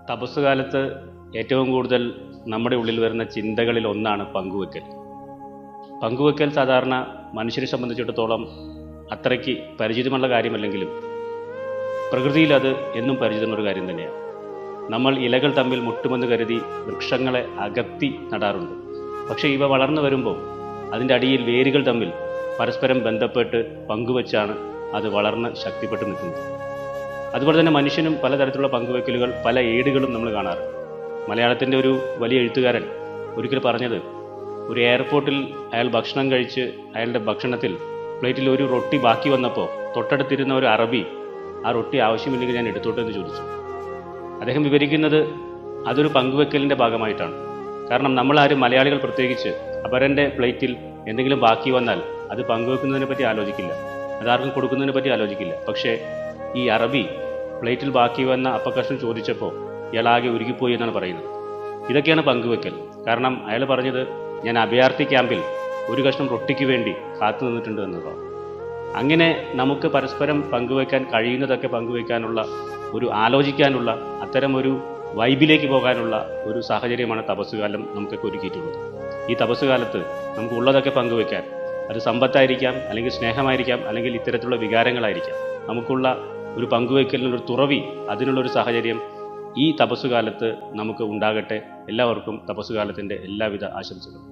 തപസ് കാലത്ത് ഏറ്റവും കൂടുതൽ നമ്മുടെ ഉള്ളിൽ വരുന്ന ചിന്തകളിൽ ഒന്നാണ് പങ്കുവെക്കൽ. പങ്കുവെക്കൽ സാധാരണ മനുഷ്യരെ സംബന്ധിച്ചിടത്തോളം അത്രയ്ക്ക് പരിചിതമുള്ള കാര്യമല്ലെങ്കിലും പ്രകൃതിയിൽ അത് എന്നും പരിചിതമുള്ള കാര്യം തന്നെയാണ്. നമ്മൾ ഇലകൾ തമ്മിൽ മുട്ടുമെന്ന് കരുതി വൃക്ഷങ്ങളെ അകത്തി നടാറുണ്ട്. പക്ഷേ ഇവ വളർന്നു വരുമ്പോൾ അതിൻ്റെ അടിയിൽ വേരുകൾ തമ്മിൽ പരസ്പരം ബന്ധപ്പെട്ട് പങ്കുവച്ചാണ് അത് വളർന്ന് ശക്തിപ്പെട്ട് നിൽക്കുന്നത്. അതുപോലെ തന്നെ മനുഷ്യനും പലതരത്തിലുള്ള പങ്കുവെക്കലുകൾ, പല ഏടുകളും നമ്മൾ കാണാറുണ്ട്. മലയാളത്തിൻ്റെ ഒരു വലിയ എഴുത്തുകാരൻ ഒരിക്കൽ പറഞ്ഞത്, ഒരു എയർപോർട്ടിൽ അയാൾ ഭക്ഷണം കഴിച്ച് അയാളുടെ ഭക്ഷണത്തിൽ പ്ലേറ്റിൽ ഒരു റൊട്ടി ബാക്കി വന്നപ്പോൾ തൊട്ടടുത്തിരുന്ന ഒരു അറബി ആ റൊട്ടി ആവശ്യമില്ലെങ്കിൽ ഞാൻ എടുത്തോട്ടെ എന്ന് ചോദിച്ചു. അദ്ദേഹം വിവരിക്കുന്നത് അതൊരു പങ്കുവെക്കലിൻ്റെ ഭാഗമായിട്ടാണ്. കാരണം നമ്മളാരും, മലയാളികൾ പ്രത്യേകിച്ച്, അപരൻ്റെ പ്ലേറ്റിൽ എന്തെങ്കിലും ബാക്കി വന്നാൽ അത് പങ്കുവെക്കുന്നതിനെ പറ്റി ആലോചിക്കില്ല, അതാർക്കും കൊടുക്കുന്നതിനെ പറ്റി ആലോചിക്കില്ല. പക്ഷേ ഈ അറബി പ്ലേറ്റിൽ ബാക്കി വന്ന അപ്പക്കഷ്ണം ചോദിച്ചപ്പോൾ ഇയാളാകെ ഉരുകിപ്പോയി എന്നാണ് പറയുന്നത്. ഇതൊക്കെയാണ് പങ്കുവെക്കൽ. കാരണം അയാൾ പറഞ്ഞത്, ഞാൻ അഭയാർത്ഥി ക്യാമ്പിൽ ഒരു കഷ്ണം റൊട്ടിക്ക് വേണ്ടി കാത്തു നിന്നിട്ടുണ്ട് എന്നതാണ്. അങ്ങനെ നമുക്ക് പരസ്പരം പങ്കുവെക്കാൻ കഴിയുന്നതൊക്കെ പങ്കുവെക്കാനുള്ള, ഒരു ആലോചിക്കാനുള്ള, അത്തരം ഒരു വൈബിലേക്ക് പോകാനുള്ള ഒരു സാഹചര്യമാണ് തപസ്സുകാലം നമുക്കൊക്കെ ഒരുക്കിയിട്ടുള്ളത്. ഈ തപസ്സുകാലത്ത് നമുക്ക് ഉള്ളതൊക്കെ പങ്കുവെക്കാൻ, അത് സമ്പത്തായിരിക്കാം, അല്ലെങ്കിൽ സ്നേഹമായിരിക്കാം, അല്ലെങ്കിൽ ഇത്തരത്തിലുള്ള വികാരങ്ങളായിരിക്കാം, നമുക്കുള്ള ഒരു പങ്കുവെക്കലിനൊരു തുറവി, അതിനുള്ളൊരു സാഹചര്യം ഈ തപസ്സുകാലത്ത് നമുക്ക് ഉണ്ടാകട്ടെ. എല്ലാവർക്കും തപസ്സുകാലത്തിൻ്റെ എല്ലാവിധ ആശംസകളും.